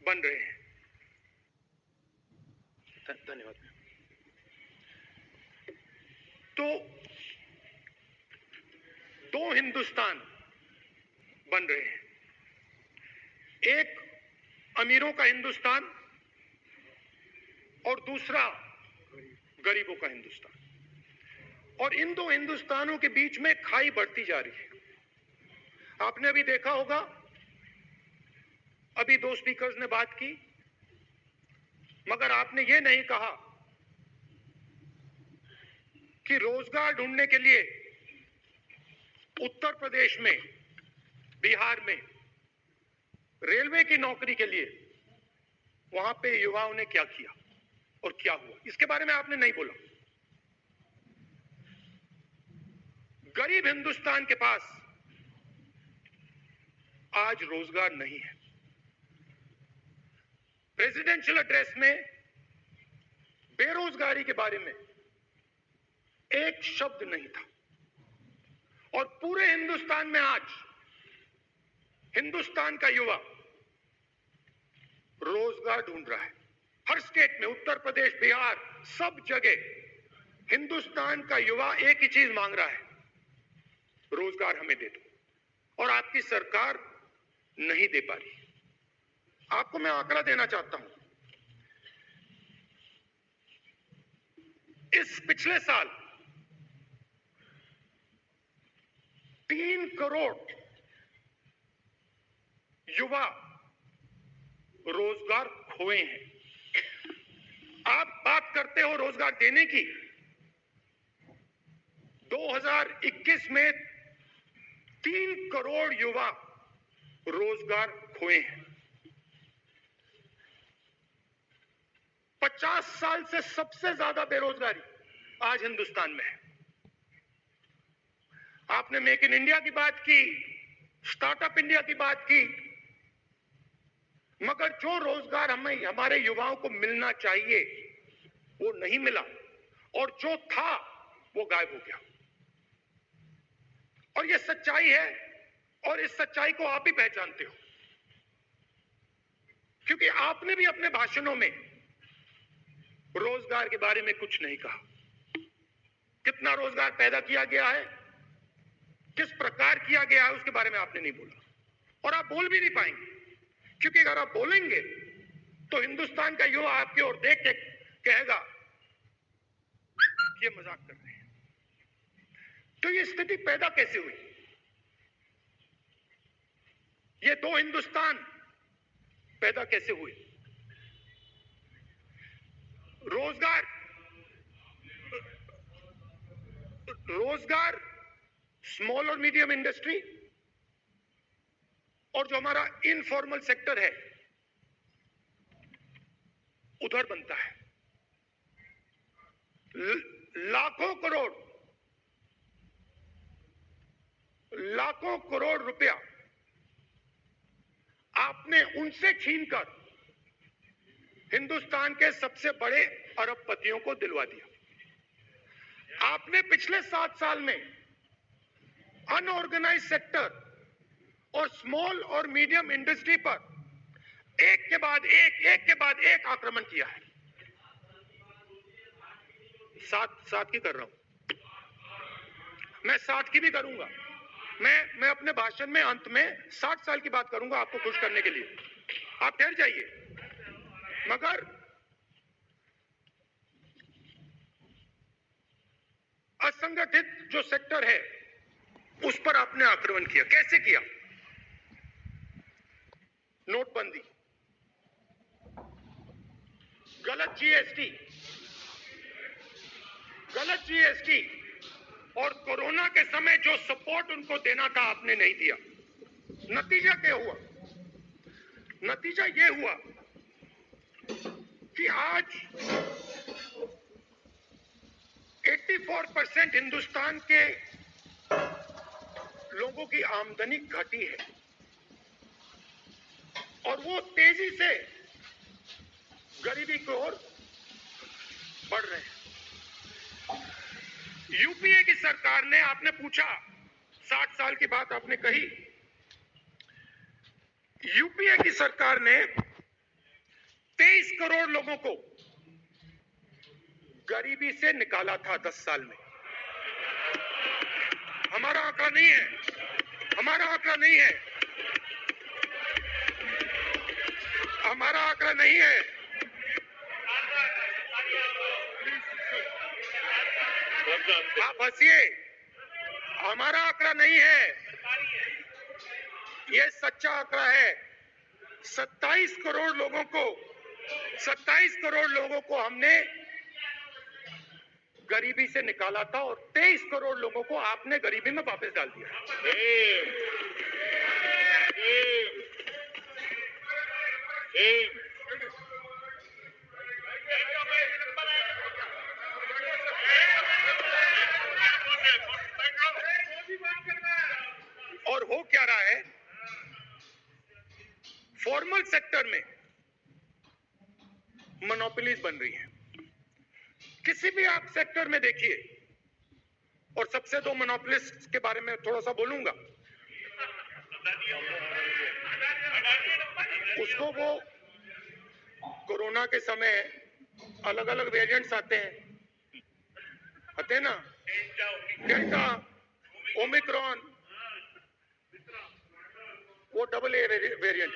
बन रहे हैं। धन्यवाद। तो दो हिंदुस्तान बन रहे हैं, एक अमीरों का हिंदुस्तान और दूसरा गरीबों का हिंदुस्तान। और इन दो हिंदुस्तानों के बीच में खाई बढ़ती जा रही है। आपने अभी देखा होगा, अभी दो स्पीकर्स ने बात की, मगर आपने ये नहीं कहा कि रोजगार ढूंढने के लिए उत्तर प्रदेश में, बिहार में रेलवे की नौकरी के लिए वहां पे युवाओं ने क्या किया और क्या हुआ, इसके बारे में आपने नहीं बोला। गरीब हिंदुस्तान के पास आज रोजगार नहीं है। प्रेसिडेंशियल एड्रेस में बेरोजगारी के बारे में एक शब्द नहीं था। और पूरे हिंदुस्तान में आज हिंदुस्तान का युवा रोजगार ढूंढ रहा है। हर स्टेट में, उत्तर प्रदेश, बिहार, सब जगह हिंदुस्तान का युवा एक ही चीज मांग रहा है, रोजगार हमें दे दो। और आपकी सरकार नहीं दे पा रही। आपको मैं आंकड़ा देना चाहता हूं। इस पिछले साल 3 करोड़ युवा रोजगार खोए हैं। आप बात करते हो रोजगार देने की। 2021 में 3 करोड़ युवा रोजगार खोए हैं। 50 साल से सबसे ज्यादा बेरोजगारी आज हिंदुस्तान में है। आपने मेक इन इंडिया की बात की, स्टार्टअप इंडिया की बात की, मगर जो रोजगार हमें, हमारे युवाओं को मिलना चाहिए, वो नहीं मिला। और जो था वो गायब हो गया। और ये सच्चाई है, और इस सच्चाई को आप भी पहचानते हो, क्योंकि आपने भी अपने भाषणों में रोजगार के बारे में कुछ नहीं कहा। कितना रोजगार पैदा किया गया है, किस प्रकार किया गया है, उसके बारे में आपने नहीं बोला। और आप बोल भी नहीं पाएंगे, क्योंकि अगर आप बोलेंगे तो हिंदुस्तान का युवा आपकी ओर देख के कहेगा ये मजाक कर रहे हैं। तो ये स्थिति पैदा कैसे हुई? ये दो हिंदुस्तान पैदा कैसे हुए? रोजगार स्मॉल और मीडियम इंडस्ट्री और जो हमारा इनफॉर्मल सेक्टर है उधर बनता है। लाखों करोड़ रुपया आपने उनसे छीनकर हिंदुस्तान के सबसे बड़े अरबपतियों को दिलवा दिया। आपने पिछले 7 साल में अनऑर्गेनाइज सेक्टर और स्मॉल और मीडियम इंडस्ट्री पर एक के बाद एक आक्रमण किया है। सात की कर रहा हूं मैं, 60 की भी करूंगा मैं अपने भाषण में अंत में 60 साल की बात करूंगा आपको खुश करने के लिए। आप ठहर जाइए। मगर असंगठित जो सेक्टर है उस पर आपने आक्रमण किया। कैसे किया? नोटबंदी, गलत जीएसटी और कोरोना के समय जो सपोर्ट उनको देना था आपने नहीं दिया। नतीजा क्या हुआ? नतीजा ये हुआ कि आज 84% हिंदुस्तान के लोगों की आमदनी घटी है और वो तेजी से गरीबी की ओर बढ़ रहे हैं। यूपीए की सरकार ने, आपने पूछा 60 साल की बात आपने कही, यूपीए की सरकार ने 23 करोड़ लोगों को गरीबी से निकाला था 10 साल में। हमारा आंकड़ा नहीं है, हमारा आंकड़ा नहीं है, हमारा आंकड़ा नहीं है। आप हंसिए, हमारा आंकड़ा नहीं है, यह सच्चा आंकड़ा है। 27 करोड़ लोगों को हमने गरीबी से निकाला था और 23 करोड़ लोगों को आपने गरीबी में वापस डाल दिया। और हो क्या रहा है, फॉर्मल सेक्टर में मोनोपोलीज बन रही हैं। किसी भी आप सेक्टर में देखिए, और सबसे दो मोनोपोलिस्ट के बारे में थोड़ा सा बोलूंगा। उसको वो कोरोना के समय अलग अलग वेरिएंट्स आते हैं ना, डेल्टा, ओमिक्रॉन, वो डबल ए वेरिएंट,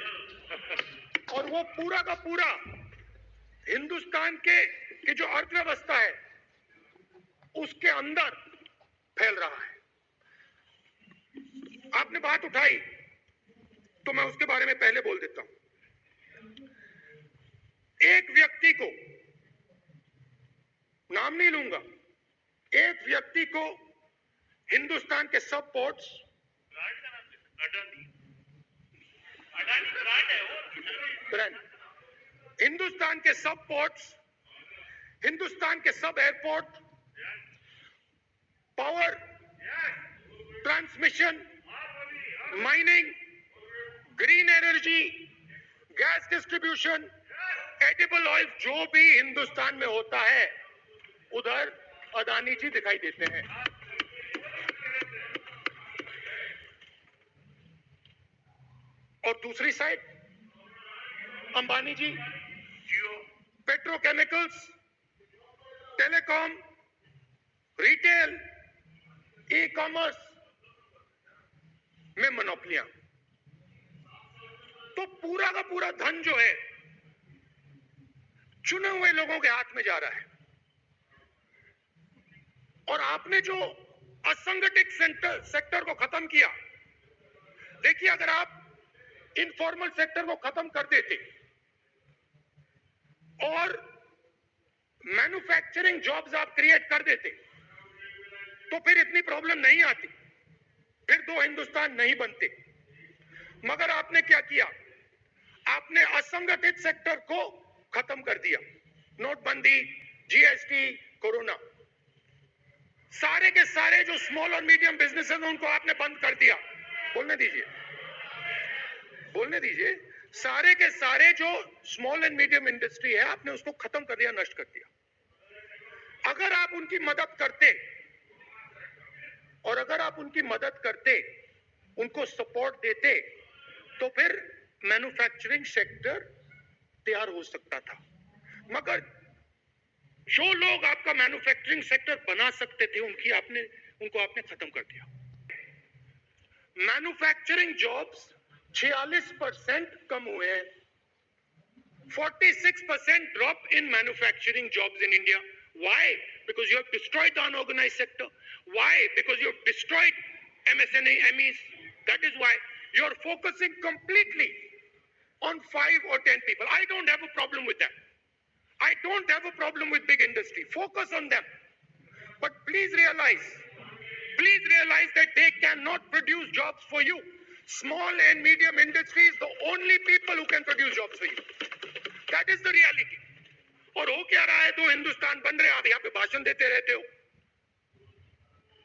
और वो पूरा का पूरा हिंदुस्तान की जो अर्थव्यवस्था है उसके अंदर फैल रहा है। आपने बात उठाई तो मैं उसके बारे में पहले बोल देता हूं। एक व्यक्ति को, नाम नहीं लूंगा, एक व्यक्ति को हिंदुस्तान के सब पोर्ट्स, हिंदुस्तान के सब पोर्ट्स, हिंदुस्तान के सब airport, power transmission, mining, green energy, gas distribution, edible oil, जो भी हिंदुस्तान में होता है उधर अदानी जी दिखाई देते हैं। और दूसरी side Ambani ji petrochemicals, telecom, retail, e commerce में मोनोपोलियां। तो पूरा का पूरा धन जो है चुने हुए लोगों के हाथ में जा रहा है। और आपने जो असंगठित सेक्टर को खत्म किया, देखिए अगर आप इनफॉर्मल सेक्टर को खत्म कर देते और मैन्युफैक्चरिंग जॉब्स आप क्रिएट कर देते तो फिर इतनी प्रॉब्लम नहीं आती, फिर दो हिंदुस्तान नहीं बनते। मगर आपने क्या किया, आपने असंगठित सेक्टर को खत्म कर दिया। नोटबंदी, जीएसटी, कोरोना, सारे के सारे जो स्मॉल और मीडियम बिजनेसेस उनको आपने बंद कर दिया। बोलने दीजिए, बोलने दीजिए। सारे के सारे जो स्मॉल एंड मीडियम इंडस्ट्री है आपने उसको खत्म कर दिया, नष्ट कर दिया। अगर आप उनकी मदद करते, और अगर आप उनकी मदद करते, उनको सपोर्ट देते, तो फिर मैन्युफैक्चरिंग सेक्टर तैयार हो सकता था। मगर जो लोग आपका मैन्युफैक्चरिंग सेक्टर बना सकते थे उनको आपने खत्म कर दिया। मैन्युफैक्चरिंग जॉब्स 46% कम हुए हैं। 46% drop in manufacturing jobs in India. Why? Because you have destroyed the unorganized sector. Why? Because you have destroyed MSMEs. That is why you are focusing completely on 5 or 10 people. I don't have a problem with that. I don't have a problem with big industry. Focus on them. But please realize that they cannot produce jobs for you. Small and medium industry is the only people who can produce jobs for you. That is the reality. और हो क्या रहा है, दो हिंदुस्तान बन रहे हैं। आप यहाँ पे भाषण देते रहते हो,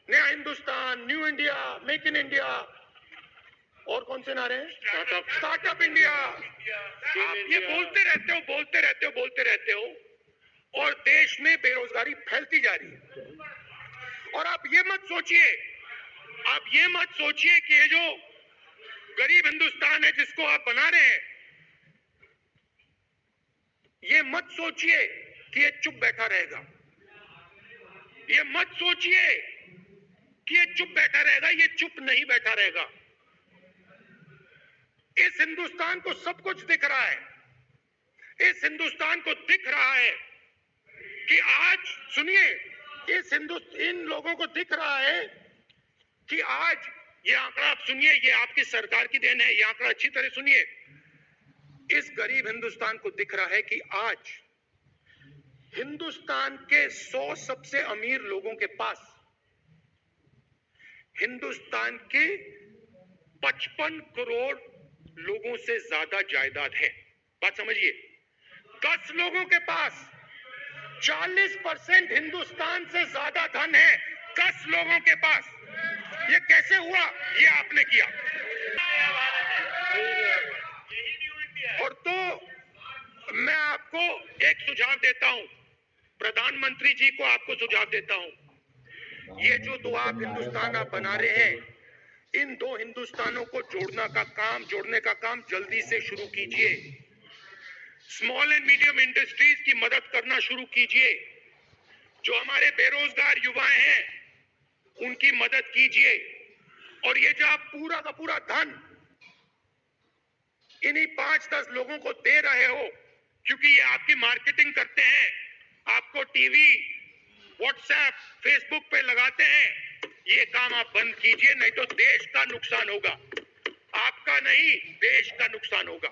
नया Hindustan, new India, make in India, और कौन से नारे हैं, स्टार्टअप इंडिया। आप ये बोलते रहते हो और देश में बेरोजगारी फैलती जा रही है। और आप ये मत सोचिए कि ये जो गरीब हिंदुस्तान है जिसको आप बना रहे हैं, ये मत सोचिए कि ये चुप बैठा रहेगा, ये मत सोचिए कि ये चुप बैठा रहेगा, ये चुप नहीं बैठा रहेगा। इस हिंदुस्तान को सब कुछ दिख रहा है, इस हिंदुस्तान को दिख रहा है कि आज, सुनिए, इन लोगों को दिख रहा है कि आज ये आंकड़ा आप सुनिए, ये आपकी सरकार की देन है, ये आंकड़ा अच्छी तरह सुनिए। इस गरीब हिंदुस्तान को दिख रहा है कि आज हिंदुस्तान के 100 सबसे अमीर लोगों के पास हिंदुस्तान के 55 करोड़ लोगों से ज्यादा जायदाद है। बात समझिए, 10 लोगों के पास 40% हिंदुस्तान से ज्यादा धन है, 10 लोगों के पास। ये कैसे हुआ? ये आपने किया। और तो मैं आपको एक सुझाव देता हूं, प्रधानमंत्री जी को आपको सुझाव देता हूं, ये जो दो आप हिंदुस्तान आप बना रहे हैं, इन दो हिंदुस्तानों को जोड़ने का काम जल्दी से शुरू कीजिए। स्मॉल एंड मीडियम इंडस्ट्रीज की मदद करना शुरू कीजिए। जो हमारे बेरोजगार युवाएं हैं उनकी मदद कीजिए। और ये जो आप पूरा का पूरा धन इन्हीं 5-10 लोगों को दे रहे हो, क्योंकि ये आपकी मार्केटिंग करते हैं, आपको टीवी, व्हाट्सएप, फेसबुक पे लगाते हैं, ये काम आप बंद कीजिए, नहीं तो देश का नुकसान होगा। आपका नहीं, देश का नुकसान होगा।